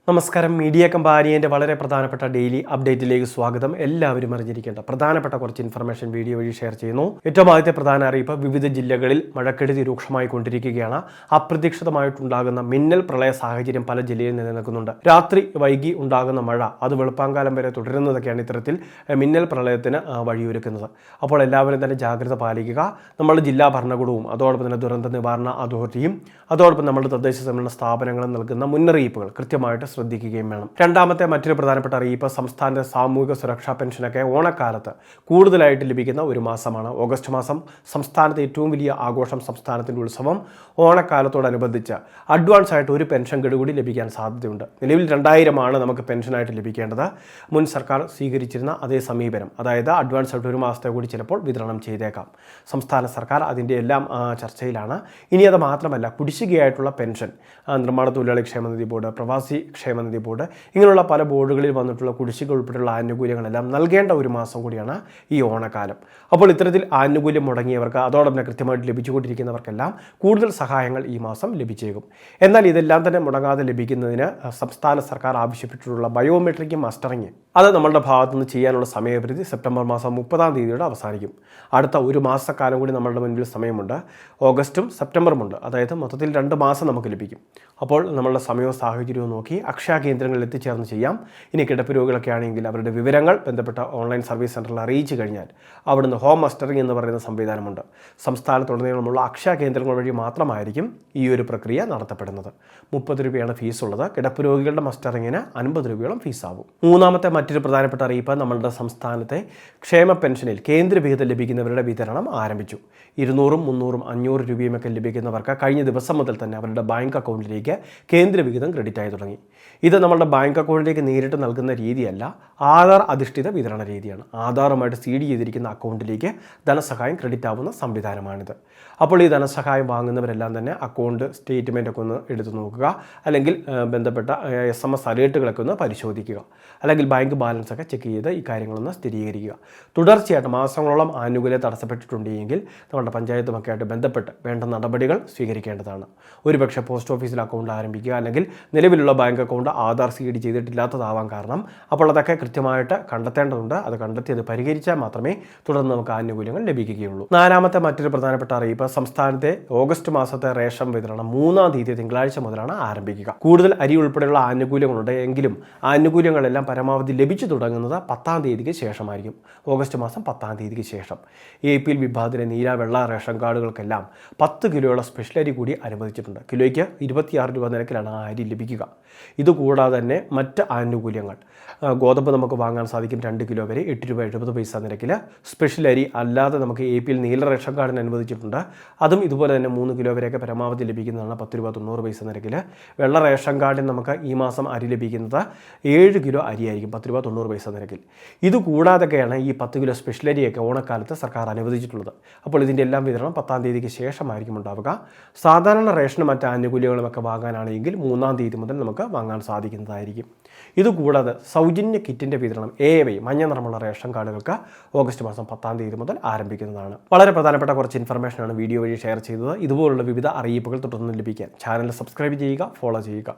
നമസ്കാരം. മീഡിയ കമ്പാനിയൻ്റെ വളരെ പ്രധാനപ്പെട്ട ഡെയിലി അപ്ഡേറ്റിലേക്ക് സ്വാഗതം. എല്ലാവരും അറിഞ്ഞിരിക്കേണ്ട പ്രധാനപ്പെട്ട കുറച്ച് ഇൻഫർമേഷൻ വീഡിയോ വഴി ഷെയർ ചെയ്യുന്നു. ഏറ്റവും ആദ്യത്തെ പ്രധാന അറിയിപ്പ്, വിവിധ ജില്ലകളിൽ മഴക്കെടുതി രൂക്ഷമായി കൊണ്ടിരിക്കുകയാണ്. അപ്രതീക്ഷിതമായിട്ടുണ്ടാകുന്ന മിന്നൽ പ്രളയ സാഹചര്യം പല ജില്ലയിൽ നിലനിൽക്കുന്നുണ്ട്. രാത്രി വൈകി ഉണ്ടാകുന്ന മഴ അത് വെളുപ്പാങ്കാലം വരെ തുടരുന്നതൊക്കെയാണ് ഇത്തരത്തിൽ മിന്നൽ പ്രളയത്തിന് വഴിയൊരുക്കുന്നത്. അപ്പോൾ എല്ലാവരും തന്നെ ജാഗ്രത പാലിക്കുക. നമ്മുടെ ജില്ലാ ഭരണകൂടവും അതോടൊപ്പം തന്നെ ദുരന്ത നിവാരണ അതോറിറ്റിയും അതോടൊപ്പം നമ്മുടെ തദ്ദേശ സ്വയംഭരണ സ്ഥാപനങ്ങളും നൽകുന്ന മുന്നറിയിപ്പുകൾ കൃത്യമായിട്ട് ശ്രദ്ധിക്കുകയും വേണം. രണ്ടാമത്തെ മറ്റൊരു പ്രധാനപ്പെട്ട അറിയിപ്പ്, സംസ്ഥാനത്തെ സാമൂഹിക സുരക്ഷാ പെൻഷനൊക്കെ ഓണക്കാലത്ത് കൂടുതലായിട്ട് ലഭിക്കുന്ന ഒരു മാസമാണ് ഓഗസ്റ്റ് മാസം. സംസ്ഥാനത്തെ ഏറ്റവും വലിയ ആഘോഷം, സംസ്ഥാനത്തിൻ്റെ ഉത്സവം. ഓണക്കാലത്തോടനുബന്ധിച്ച് അഡ്വാൻസ് ആയിട്ട് ഒരു പെൻഷൻ ഗഡു കൂടി ലഭിക്കാൻ സാധ്യതയുണ്ട്. നിലവിൽ 2000 നമുക്ക് പെൻഷനായിട്ട് ലഭിക്കേണ്ടത്. മുൻ സർക്കാർ സ്വീകരിച്ചിരുന്ന അതേ സമീപനം, അതായത് അഡ്വാൻസ് ആയിട്ട് ഒരു മാസത്തെ കൂടി ചിലപ്പോൾ വിതരണം ചെയ്തേക്കാം. സംസ്ഥാന സർക്കാർ അതിൻ്റെ എല്ലാം ചർച്ചയിലാണ്. ഇനി അത് മാത്രമല്ല, കുടിശ്ശികയായിട്ടുള്ള പെൻഷൻ നിർമ്മാണ തൊഴിലാളി ക്ഷേമനിധി ബോർഡ്, പ്രവാസി ക്ഷേമനിധി ബോർഡ്, ഇങ്ങനെയുള്ള പല ബോർഡുകളിൽ വന്നിട്ടുള്ള കുടിശ്ശിക ഉൾപ്പെടെയുള്ള ആനുകൂല്യങ്ങളെല്ലാം നൽകേണ്ട ഒരു മാസം കൂടിയാണ് ഈ ഓണക്കാലം. അപ്പോൾ ഇത്തരത്തിൽ ആനുകൂല്യം മുടങ്ങിയവർക്ക് അതോടൊപ്പം കൃത്യമായിട്ട് ലഭിച്ചുകൊണ്ടിരിക്കുന്നവർക്കെല്ലാം കൂടുതൽ സഹായങ്ങൾ ഈ മാസം ലഭിച്ചേക്കും. എന്നാൽ ഇതെല്ലാം തന്നെ മുടങ്ങാതെ ലഭിക്കുന്നതിന് സംസ്ഥാന സർക്കാർ ആവശ്യപ്പെട്ടിട്ടുള്ള ബയോമെട്രിക് മസ്റ്ററിങ് അത് നമ്മളുടെ ഭാഗത്തു നിന്ന് ചെയ്യാനുള്ള സമയപരിധി സെപ്റ്റംബർ മാസം 30 അവസാനിക്കും. അടുത്ത ഒരു മാസക്കാലം കൂടി നമ്മളുടെ മുൻപിൽ സമയമുണ്ട്. ഓഗസ്റ്റും സെപ്റ്റംബറും ഉണ്ട്. അതായത് മൊത്തത്തിൽ 2 മാസം നമുക്ക് ലഭിക്കും. അപ്പോൾ നമ്മളുടെ സമയവും സാഹചര്യവും നോക്കി അക്ഷയ കേന്ദ്രങ്ങളിൽ എത്തിച്ചേർന്ന് ചെയ്യാം. ഇനി കിടപ്പ് രോഗികളൊക്കെ ആണെങ്കിൽ അവരുടെ വിവരങ്ങൾ ബന്ധപ്പെട്ട ഓൺലൈൻ സർവീസ് സെൻ്ററിൽ അറിയിച്ചു കഴിഞ്ഞാൽ അവിടുന്ന് ഹോം മസ്റ്ററിങ് എന്ന് പറയുന്ന സംവിധാനമുണ്ട്. സംസ്ഥാനത്തുടനീളമുള്ള അക്ഷയ കേന്ദ്രങ്ങൾ വഴി മാത്രമായിരിക്കും ഈ ഒരു പ്രക്രിയ നടത്തപ്പെടുന്നത്. 30 രൂപയാണ് ഫീസുള്ളത്. കിടപ്പ് രോഗികളുടെ മസ്റ്ററിങ്ങിന് 50 രൂപയോളം ഫീസാവും. മൂന്നാമത്തെ മറ്റൊരു പ്രധാനപ്പെട്ട അറിയിപ്പ്, നമ്മളുടെ സംസ്ഥാനത്തെ ക്ഷേമ പെൻഷനിൽ കേന്ദ്രവിഹിതം ലഭിക്കുന്നവരുടെ വിതരണം ആരംഭിച്ചു. 200, 300, 500 രൂപയുമൊക്കെ ലഭിക്കുന്നവർക്ക് കഴിഞ്ഞ ദിവസം മുതൽ തന്നെ അവരുടെ ബാങ്ക് അക്കൗണ്ടിലേക്ക് കേന്ദ്രവിഹിതം ക്രെഡിറ്റ് ആയി തുടങ്ങി. ഇത് നമ്മളുടെ ബാങ്ക് അക്കൗണ്ടിലേക്ക് നേരിട്ട് നൽകുന്ന രീതിയല്ല, ആധാർ അധിഷ്ഠിത വിതരണ രീതിയാണ്. ആധാറുമായിട്ട് സീഡ് ചെയ്തിരിക്കുന്ന അക്കൗണ്ടിലേക്ക് ധനസഹായം ക്രെഡിറ്റ് ആവുന്ന സംവിധാനമാണിത്. അപ്പോൾ ഈ ധനസഹായം വാങ്ങുന്നവരെല്ലാം തന്നെ അക്കൗണ്ട് സ്റ്റേറ്റ്മെൻറ്റൊക്കെ ഒന്ന് എടുത്തു നോക്കുക, അല്ലെങ്കിൽ ബന്ധപ്പെട്ട SMS അലേർട്ടുകളൊക്കെ ഒന്ന് പരിശോധിക്കുക, അല്ലെങ്കിൽ ബാങ്ക് ബാലൻസ് ഒക്കെ ചെക്ക് ചെയ്ത് ഈ കാര്യങ്ങളൊന്ന് സ്ഥിരീകരിക്കുക. തുടർച്ചയായിട്ട് മാസങ്ങളോളം ആനുകൂല്യം തടസ്സപ്പെട്ടിട്ടുണ്ടെങ്കിൽ നമ്മുടെ പഞ്ചായത്തുമൊക്കെ ആയിട്ട് ബന്ധപ്പെട്ട് വേണ്ട നടപടികൾ സ്വീകരിക്കേണ്ടതാണ്. ഒരുപക്ഷെ പോസ്റ്റ് ഓഫീസിൽ അക്കൗണ്ട് ആരംഭിക്കുക, അല്ലെങ്കിൽ നിലവിലുള്ള ബാങ്ക് അക്കൗണ്ട് ആധാർ സീഡ് ചെയ്തിട്ടില്ലാത്തതാവാൻ കാരണം. അപ്പോൾ അതൊക്കെ കൃത്യമായിട്ട് കണ്ടെത്തേണ്ടതുണ്ട്. അത് കണ്ടെത്തി അത് പരിഹരിച്ചാൽ മാത്രമേ തുടർന്ന് നമുക്ക് ആനുകൂല്യങ്ങൾ ലഭിക്കുകയുള്ളൂ. നാലാമത്തെ മറ്റൊരു പ്രധാനപ്പെട്ട അറിയിപ്പ്, സംസ്ഥാനത്തെ ഓഗസ്റ്റ് മാസത്തെ റേഷൻ വിതരണം 3-ാം തീയതി തിങ്കളാഴ്ച മുതലാണ് ആരംഭിക്കുക. കൂടുതൽ അരി ഉൾപ്പെടെയുള്ള ആനുകൂല്യങ്ങളുണ്ട്. എങ്കിലും ആനുകൂല്യങ്ങളെല്ലാം പരമാവധി ലഭിച്ചു തുടങ്ങുന്നത് 10-ാം തീയതിക്ക് ശേഷമായിരിക്കും. ഓഗസ്റ്റ് മാസം 10-ാം തീയതിക്ക് ശേഷം APL വിഭാഗത്തിലെ നീല വെള്ള റേഷൻ കാർഡുകൾക്കെല്ലാം 10 കിലോയുള്ള സ്പെഷ്യൽ അരി കൂടി അനുവദിച്ചിട്ടുണ്ട്. കിലോയ്ക്ക് 26 രൂപ നിരക്കിലാണ് ആ അരി ലഭിക്കുക. ഇതുകൂടാതെ തന്നെ മറ്റ് ആനുകൂല്യങ്ങൾ, ഗോതമ്പ് നമുക്ക് വാങ്ങാൻ സാധിക്കും 2 കിലോ വരെ 8 രൂപ 70 പൈസ നിരക്കിൽ. സ്പെഷ്യൽ അരി അല്ലാതെ നമുക്ക് APL നീല റേഷൻ കാർഡിന് അനുവദിച്ചിട്ടുണ്ട്. അതും ഇതുപോലെ തന്നെ 3 കിലോ വരെയൊക്കെ പരമാവധി ലഭിക്കുന്നതാണ് 10 രൂപ 90 പൈസ നിരക്കിൽ. വെള്ള റേഷൻ കാർഡിന് നമുക്ക് ഈ മാസം അരി ലഭിക്കുന്നത് 7 കിലോ അരിയായിരിക്കും 10 രൂപ 90 പൈസ നിരക്കിൽ. ഇതുകൂടാതൊക്കെയാണ് ഈ 10 കിലോ സ്പെഷ്യൽ അരിയൊക്കെ ഓണക്കാലത്ത് സർക്കാർ അനുവദിച്ചിട്ടുള്ളത്. അപ്പോൾ ഇതിൻ്റെ എല്ലാം വിതരണം 10-ാം തീയതിക്ക് ശേഷമായിരിക്കും ഉണ്ടാവുക. സാധാരണ റേഷനും മറ്റ് ആനുകൂല്യങ്ങളുമൊക്കെ വാങ്ങാനാണെങ്കിൽ 3-ാം തീയതി മുതൽ നമുക്ക് വാങ്ങാൻ സാധിക്കുന്നതായിരിക്കും. ഇതുകൂടാതെ സൗജന്യ കിറ്റിൻ്റെ വിതരണം AY മഞ്ഞ നിറമുള്ള റേഷൻ കാർഡുകൾക്ക് ഓഗസ്റ്റ് മാസം 10-ാം തീയതി മുതൽ ആരംഭിക്കുന്നതാണ്. വളരെ പ്രധാനപ്പെട്ട കുറച്ച് ഇൻഫർമേഷനാണ് വീഡിയോ വഴി ഷെയർ ചെയ്തത്. ഇതുപോലുള്ള വിവിധ അറിയിപ്പുകൾ തുടർന്ന് ലഭിക്കാൻ ചാനൽ സബ്സ്ക്രൈബ് ചെയ്യുക, ഫോളോ ചെയ്യുക.